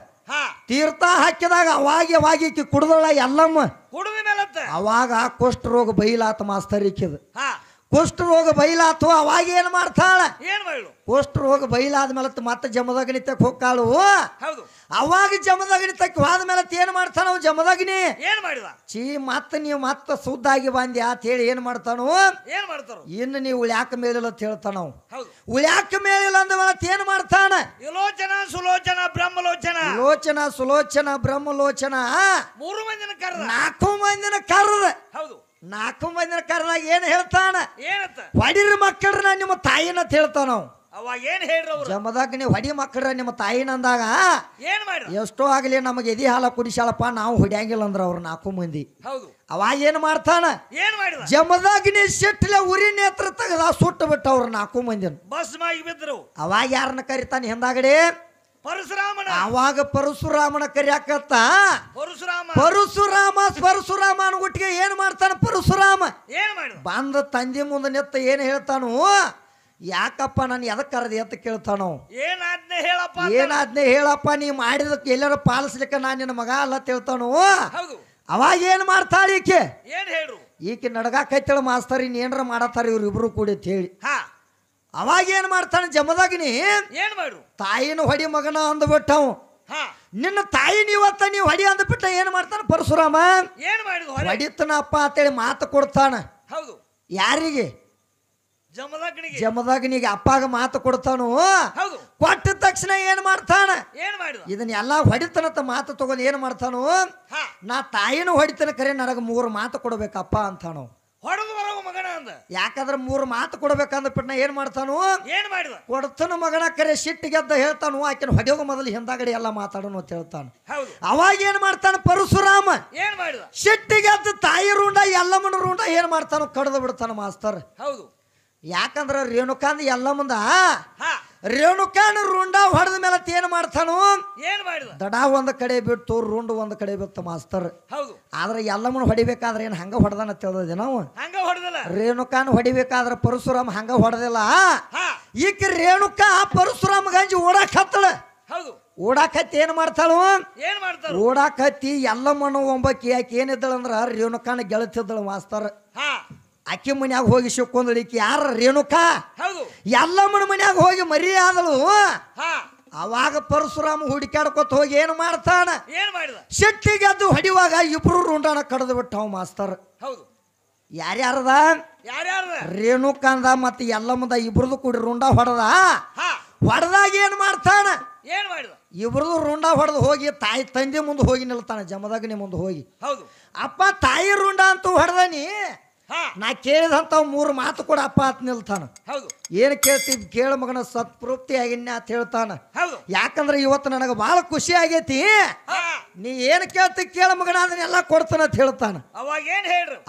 S1: ತೀರ್ಥ ಹಾಕಿದಾಗ ಅವಾಗ ಈಕಿ ಕುಡ್ದಳ ಎಲ್ಲಮ್ಮ ಅವಾಗ ಕುಷ್ಠ ರೋಗ ಬೈಲಾತ ಮಾಸ್ತರ್ ಈಕಿದ ಕುಷ್ಠ ರೋಗ ಬೈಲಾತು ಅವಾಗ ಏನ್ ಮಾಡ್ತಾಳ ಕುಷ್ಠ ರೋಗ ಬೈಲಾದ್ಮೇಲೆ ಮತ್ತೆ ಜಮದಗ್ನಿತಕ್ಕೆ ಹೋಗ್ತಾಳು ಅವಾಗ ಜಮದಗ್ನಿತಕ್ಕೆ ಹೋದ್ಮೇಲೆ ಏನ್ ಮಾಡ್ತಾನ ಜಮದಗ್ನಿ ಚೀ ಮತ್ತ ನೀವು ಮತ್ತ ಸುದ್ದಾಗಿ ಬಂದಿ ಅಂತ ಹೇಳಿ ಏನ್ ಮಾಡ್ತಾನು ಇನ್ನು ನೀವು ಉಳ್ಯಾಕ ಮೇಲಿಲ್ಲ ಅಂತ ಹೇಳ್ತಾನ ಉಳ್ಯಾಕ ಮೇಲಿಲ್ಲ ಅಂದ್ಮೇಲೆ ಏನ್ ಮಾಡ್ತಾನ
S2: ಸುಲೋಚನ ಬ್ರಹ್ಮಲೋಚನ
S1: ಲೋಚನ ಸುಲೋಚನ ಬ್ರಹ್ಮಲೋಚನ 4 ಮಂದಿನ ಕರ್ದ 4 ಮಂದಿನ ಕರ್ದಾಗ ಏನ್ ಹೇಳ್ತಾನ ಹೊಡಿರಿ ಮಕ್ಕಳ್ರ ನಿಮ್ಮ ತಾಯಿನ ಅಂತ ಹೇಳ್ತಾನ
S2: ಅವಾಗ ಏನ್ ಹೇಳ್ರ
S1: ಜಮದಗ್ನಿ ಹೊಡಿ ಮಕ್ಕಳ್ರ ನಿಮ್ಮ ತಾಯಿನ ಅಂದಾಗ ಎಷ್ಟೋ ಆಗ್ಲಿ ನಮಗೆ ಎದಿ ಹಾಲ ಕುಡಿಸಾಳಪ್ಪ ನಾವು ಹೊಡ್ಯಾಂಗಿಲ್ಲ ಅಂದ್ರ ಅವ್ರ 4 ಮಂದಿ ಅವಾಗ ಏನ್ ಮಾಡ್ತಾನ ಜಮದಗ್ನಿ ಸಿಟ್ಲೆ ಉರಿ ನೇತ್ರ ತೆಗದ ಸುಟ್ಟು ಬಿಟ್ಟ ಅವ್ರ 4 ಮಂದಿನ ಅವಾಗ ಯಾರನ್ನ ಕರಿತಾನ ಹಿಂದಾಗಡೆ
S2: ಪರಶುರಾಮನ
S1: ಅವಾಗ ಪರಶುರಾಮನ ಕರಿಯಾಕತ್ತ ಪರಶುರಾಮ ಅನ್ಗುಟ್ಟಿಗೆ ಏನ್ ಮಾಡ್ತಾನ ಪರಶುರಾಮ ಬಂದ ತಂದೆ ಮುಂದೆ ನೆತ್ತ ಏನ್ ಹೇಳ್ತಾನು ಯಾಕಪ್ಪ ನಾನು ಎದಕ್ ಕರದಿ ಅಂತ ಕೇಳ್ತಾನು ಏನಾದ್ನೆ ಹೇಳಪ್ಪ ನೀ ಮಾಡಿದಕ್ಕೆ ಎಲ್ಲಾರು ಪಾಲಿಸ್ಲಿಕ್ಕ ನಾನ್ ನಿನ್ನ ಮಗ ಅಲ್ಲ ಹೇಳ್ತಾನು ಅವಾಗ ಏನ್ ಮಾಡ್ತಾಳ ಈಕೆ ನಡಗಾಕೈತಳ ಮಾಸ್ತರ್ ಇನ್ನೇನ್ರ ಮಾಡತ್ತಾರ ಇವ್ರಿಬ್ರು ಕೂಡಿ ಅಂತ ಹೇಳಿ ಅವಾಗ ಏನ್ ಮಾಡ್ತಾನ ಜಮದಗ್ನಿ ತಾಯಿನ ಹೊಡಿ ಮಗನ ಅಂದ್ಬಿಟ್ಟವ್ ನಿನ್ನ ತಾಯಿನ ಇವತ್ತ ನೀವು ಹೊಡಿ ಅಂದ್ಬಿಟ್ಟ ಏನ್ ಮಾಡ್ತಾನ ಪರಶುರಾಮ ಹೊಡಿತನಪ್ಪ ಅಂತೇಳಿ ಮಾತು ಕೊಡ್ತಾನ ಯಾರಿಗೆ ಜಮದಗ್ನಿಗೆ ಅಪ್ಪಾಗ ಮಾತು ಕೊಡ್ತಾನು ಕೊಟ್ಟ ತಕ್ಷಣ ಏನ್ ಮಾಡ್ತಾನ ಇದನ್ನ ಎಲ್ಲಾ ಹೊಡಿತನಂತ ಮಾತು ತಗೊಂಡ್ ಏನ್ ಮಾಡ್ತಾನು ನಾ ತಾಯಿನ ಹೊಡಿತನ ಕರೆ ನನಗ 3 ಮಾತು ಕೊಡ್ಬೇಕಪ್ಪ ಅಂತಾನು ಯಾಕಂದ್ರ 3 ಮಾತು ಕೊಡ್ಬೇಕಂದ್ಬಿಟ್ಟ ಏನ್ ಮಾಡ್ತಾನು ಕೊಡ್ತನ ಮಗನ ಕರೆ ಸಿಟ್ಟಿಗೆದ್ದ ಹೇಳ್ತಾನು ಆಕಿನ ಹೊಡೆಯೋಗ ಮೊದಲು ಹಿಂದಾಗಡೆ ಎಲ್ಲ ಮಾತಾಡೋನು ಅಂತ ಹೇಳ್ತಾನ ಅವಾಗ ಏನ್ ಮಾಡ್ತಾನ ಪರಶುರಾಮ ಸಿಟ್ಟಿಗೆದ್ದ ತಾಯಿ ರುಂಡ ಎಲ್ಲಮ್ಮನ ರುಂಡ ಏನ್ ಮಾಡ್ತಾನ ಕಡ್ದು ಬಿಡ್ತಾನ ಮಾಸ್ತರ್ ಯಾಕಂದ್ರ ರೇಣುಕಾಂದ ಎಲ್ಲ ಮುಂದ ರೇಣುಕಾನ ರುಂಡ ಹೊಡೆದ ಮೇಲೆ ಏನ್ ಮಾಡ್ತಾನು ದಡ ಒಂದ್ ಕಡೆ ಬಿಟ್ಟು ರುಂಡ ಒಂದ್ ಕಡೆ ಬಿತ್ತು ಮಾಸ್ತರ್ ಆದ್ರೆ ಎಲ್ಲಮ್ಮನ ಹೊಡಿಬೇಕಾದ್ರೆ ಏನ್ ಹಂಗ ಹೊಡೆದಾನ ತಿಳಿದ ನಾವು ರೇಣುಕಾನ ಹೊಡಿಬೇಕಾದ್ರ ಪರಶುರಾಮ ಹಂಗ ಹೊಡೆದಿಲ್ಲ ಈಕ ರೇಣುಕಾ ಪರಶುರಾಮ ಗಂಜಿ ಓಡಾಕ್ ಹತ್ತಳ ಓಡಾಕತ್ತಿ ಏನ್ ಮಾಡ್ತಾಳು ಓಡಾಕತ್ತಿ ಎಲ್ಲಮ್ಮನ ಒಂಬಕ್ಕಿ ಯಾಕೆ ಏನಿದ್ದಳಂದ್ರ ರೇಣುಕಾನ ಗೆಳತಿದ್ದಳು ಮಾಸ್ತರ್ ಅಕ್ಕಿ ಮನ್ಯಾಗ ಹೋಗಿ ಸಿಕ್ಕೊಂದಳಿಕೆ ಯಾರ ರೇಣುಕಾ ಎಲ್ಲಮ್ಮನ ಮನ್ಯಾಗ ಹೋಗಿ ಮರಿ ಆದಳು ಅವಾಗ ಪರಶುರಾಮ ಹುಡುಕಾಡ್ಕೊತ ಹೋಗಿ ಏನು ಮಾಡ್ತಾನ ಸಿಟ್ಟಿಗೆ ಅದು ಹೊಡಿವಾಗ ಇಬ್ರು ರುಂಡಾನ ಕಡ್ದು ಬಿಟ್ಟವ್ ಮಾಸ್ತರ್ ಯಾರ್ಯಾರದ ರೇಣುಕಾಂದ ಮತ್ತೆ ಎಲ್ಲಮ್ಮದ ಇಬ್ರದು ಕೂಡಿ ರುಂಡ ಹೊಡೆದಾಗ ಏನ್ ಮಾಡ್ತಾನ ಇಬ್ರದು ರುಂಡ ಹೊಡೆದು ಹೋಗಿ ತಾಯಿ ತಂದೆ ಮುಂದೆ ಹೋಗಿ ನಿಲ್ತಾನ ಜಮದಗ್ನಿ ಮುಂದೆ ಹೋಗಿ ಅಪ್ಪ ತಾಯಿ ರುಂಡ ಅಂತೂ ಹೊಡೆದನಿ ನಾ ಕೇಳಿದಂತ 3 ಮಾತು ಕೂಡ ಅಪ್ಪ ಅಂತ ನಿಲ್ತಾನ ಏನ್ ಕೇಳ್ತೀವಿ ಕೇಳ ಮಗನ ಸತ್ಪೂರ್ತಿ ಆಗಿನ ಅಂತ ಹೇಳ್ತಾನ ಯಾಕಂದ್ರೆ ಇವತ್ತು ನನಗ ಬಹಳ ಖುಷಿ ಆಗೈತಿ ನೀ ಏನ್ ಕೇಳ್ತಿ ಕೇಳ ಮಗನ ಅದನ್ನೆಲ್ಲ ಕೊಡ್ತಾನ ಅಂತ ಹೇಳ್ತಾನ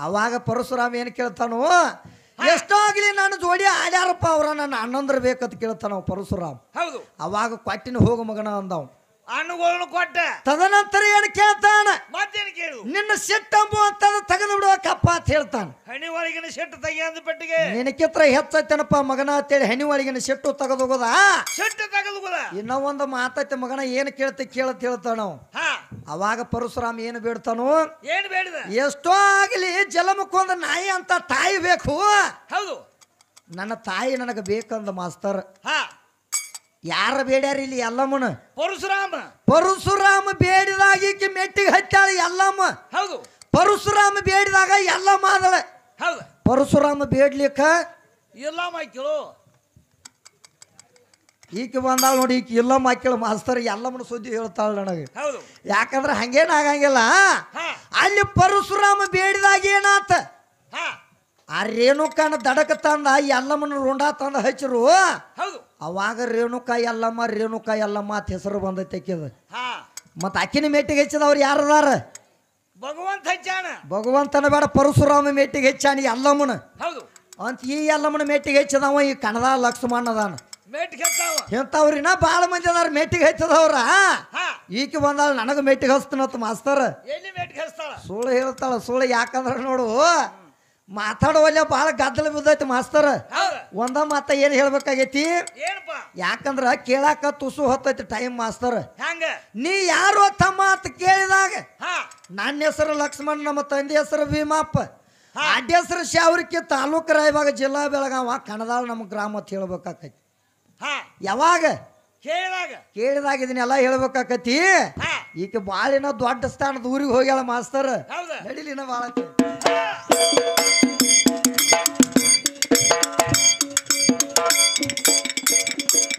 S1: ಅವಾಗ ಪರಶುರಾಮ ಏನ್ ಕೇಳ್ತಾನು ಎಷ್ಟೋ ಆಗ್ಲಿ ನಾನು ಜೋಡಿ ಆಡ್ಯಾರಪ್ಪ ಅವ್ರ ನನ್ನ ಅಣ್ಣಂದ್ರ ಬೇಕಂತ ಕೇಳ್ತಾನ ಪರಶುರಾಮ್ ಅವಾಗ ಕೊಟ್ಟಿನ ಹೋಗ ಮಗನ ಅಂದವ್
S2: ಹಣ್ಣುಗಳನ್ನು ಕೊಟ್ಟ
S1: ತದನಂತರ ಏನು ಕೇಳ್ತಾನ
S2: ಮತ್ತೇನು ಕೇಳು
S1: ನಿನ್ನ ಸಿಟ್ಟಂಬು ಅಂತ ತೆಗೆದು ಬಿಡುವಕಪ್ಪ ಅಂತ ಹೇಳ್ತಾನ
S2: ಹಣಿ ಒಳಗಿನ ಸಿಟ್ಟು ತೆಗಿ ಅಂದ ಪೆಟ್ಟಿಗೆ
S1: ನಿನಕಿತ್ರ ಹೆಚ್ಚೈತನಪ್ಪ ಮಗನ ಅಂತೇಳಿ ಹಣಿ ಒಳಗಿನ ಸಿಟ್ಟು ತೆಗೆದೋಗೋದ
S2: ಸಿಟ್ಟು ತೆಗೆದೋಗೋದ
S1: ಇನ್ನೂ ಒಂದು ಮಾತೈತೆ ಮಗನ ಏನು ಕೇಳ್ತಿ ಕೇಳತ್ ಹೇಳ್ತಾನ ಅವಾಗ ಪರಶುರಾಮ ಏನು ಬೇಡ್ತಾನು
S2: ಏನು ಬೇಡಿದ
S1: ಎಷ್ಟೋ ಆಗಲಿ ಜಲಮಕ್ಕೊಂದು ನಾಯಿ ಅಂತ ತಾಯಿ ಬೇಕು
S2: ಹೌದು
S1: ನನ್ನ ತಾಯಿ ನನಗೆ ಬೇಕಂದ ಮಾಸ್ತರ್ ಯಾರ ಬೇಡ್ಯಾರ ಇಲ್ಲಿ ಎಲ್ಲಮ್ಮನ ಪರಶುರಾಮ ಬೇಡಿದಾಗ ಈಕೆ ಮೆಟ್ಟಿಗೆ ಹಚ್ಚಾಳ ಎಲ್ಲಮ್ಮ
S2: ಹೌದು
S1: ಪರಶುರಾಮ ಬೇಡಿದಾಗ ಎಲ್ಲಮ್ಮ ಆದಳ
S2: ಹೌದು
S1: ಪರಶುರಾಮ ಬೇಡ್ಲಿಕ್ಕ
S2: ಎಲ್ಲಮ್ಮ ಕೇಳು
S1: ಈಕೆ ಬಂದಾಳ ನೋಡಿ ಈಕೆ ಇಲ್ಲ ಮಕ್ಕಳು ಮಾಸ್ತರ್ ಎಲ್ಲಮ್ಮನ ಸುದ್ದಿ ಹೇಳ್ತಾಳ ನನಗೆ.
S2: ಹೌದು.
S1: ಯಾಕಂದ್ರೆ ಹಂಗೇನ ಆಗಂಗಿಲ್ಲ.
S2: ಹಾ.
S1: ಅಲ್ಲಿ ಪರಶುರಾಮ ಬೇಡಿದಾಗ ಏನಾತ,
S2: ಹಾ.
S1: ಆ ರೇಣುಕನ ದಡಕ ತಂದ ಎಲ್ಲಮ್ಮನ ರುಂಡ ತಂದ ಹಚ್ಚರು.
S2: ಹೌದು.
S1: ಅವಾಗ ರೇಣುಕ ಎಲ್ಲಮ್ಮ ಅಂತ ಹೆಸರು ಬಂದೈತೆ ಆಕಿದ.
S2: ಹಾ.
S1: ಮತ್ತ ಅಕ್ಕಿನ ಮೇಟಿಗೆ ಹೆಚ್ಚದವ್ರು ಯಾರದಾರ?
S2: ಭಗವಂತ ಹೆಚ್ಚಾನ.
S1: ಭಗವಂತನ ಬೇಡ, ಪರಶುರಾಮ ಮೇಟಿಗೆ ಹೆಚ್ಚಾನಿ ಎಲ್ಲಮ್ಮನ.
S2: ಹೌದು.
S1: ಅಂತ ಈ ಎಲ್ಲಮ್ಮನ ಮೇಟಿಗೆ ಹೆಚ್ಚದವ ಈ ಕಣದ ಲಕ್ಷ್ಮಣ ಅದಾನ.
S2: ಮೇಟಿಗೆ ಹೆಚ್ಚಾವ.
S1: ಎಂತವ್ರಿನ ಬಾಳ ಮಂದಿ ಅದಾರ ಮೇಟಿಗೆ ಹೆಚ್ಚದವ್ರ.
S2: ಹಾ.
S1: ಈಕೆ ಬಂದಾಳ ನನಗ ಮೇಟಿಗೆ ಹಚ್ತನತ್ ಮಾಸ್ತರ್.
S2: ಎಲ್ಲಿ ಮೇಟಿಗೆ ಹಚ್ತಾಳ?
S1: ಸುಳ್ಳು ಹೇಳ್ತಾಳ ಸುಳ್ಳು. ಯಾಕಂದ್ರ ನೋಡು ಮಾತಾಡುವಲ್ಲ ಬಾಳ ಗದ್ದಲ ಬಿದ್ದೈತಿ ಮಾಸ್ತರ್.
S2: ಹೌದು.
S1: ಒಂದ ಮಾತ ಏನ್ ಹೇಳ್ಬೇಕಾಗೈತಿ?
S2: ಏನಪ್ಪ?
S1: ಯಾಕಂದ್ರ ಕೇಳಾಕ ತುಸು ಹೊತ್ತೈತಿ ಟೈಮ್ ಮಾಸ್ತರ್.
S2: ಹಂಗ
S1: ನೀ ಯಾರು ತಮ್ಮ ಅಂತ ಕೇಳಿದಾಗ
S2: ಹಾ.
S1: ನನ್ನ ಹೆಸರು ಲಕ್ಷ್ಮಣ್, ನಮ್ಮ ತಂದೆ ಹೆಸರು ಭೀಮಪ್ಪ,
S2: ಹಾ.
S1: ಅಡ್ಡ ಹೆಸರು ಶಾವರ್ಕಿ, ತಾಲೂಕು ರಾಯಬಾಗ, ಜಿಲ್ಲಾ ಬೆಳಗಾವ, ಕಣದಾಳ ನಮ್ಮ ಗ್ರಾಮ ಅಂತ ಹೇಳ್ಬೇಕಾಕೈತಿ.
S2: ಹಾ.
S1: ಯಾವಾಗ
S2: ಕೇಳಿದಾಗ
S1: ಇದನ್ನೆಲ್ಲ ಹೇಳ್ಬೇಕಾಕತಿ.
S2: ಹಾ.
S1: ಈಕೆ ಬಾಳಿನ ದೊಡ್ಡ ಸ್ಥಾನದ ಊರಿಗೆ ಹೋಗ್ಯಾಳ ಮಾಸ್ತರ್.
S2: ಹೌದ.
S1: ನಡಿಲಿನ ಬಾಳ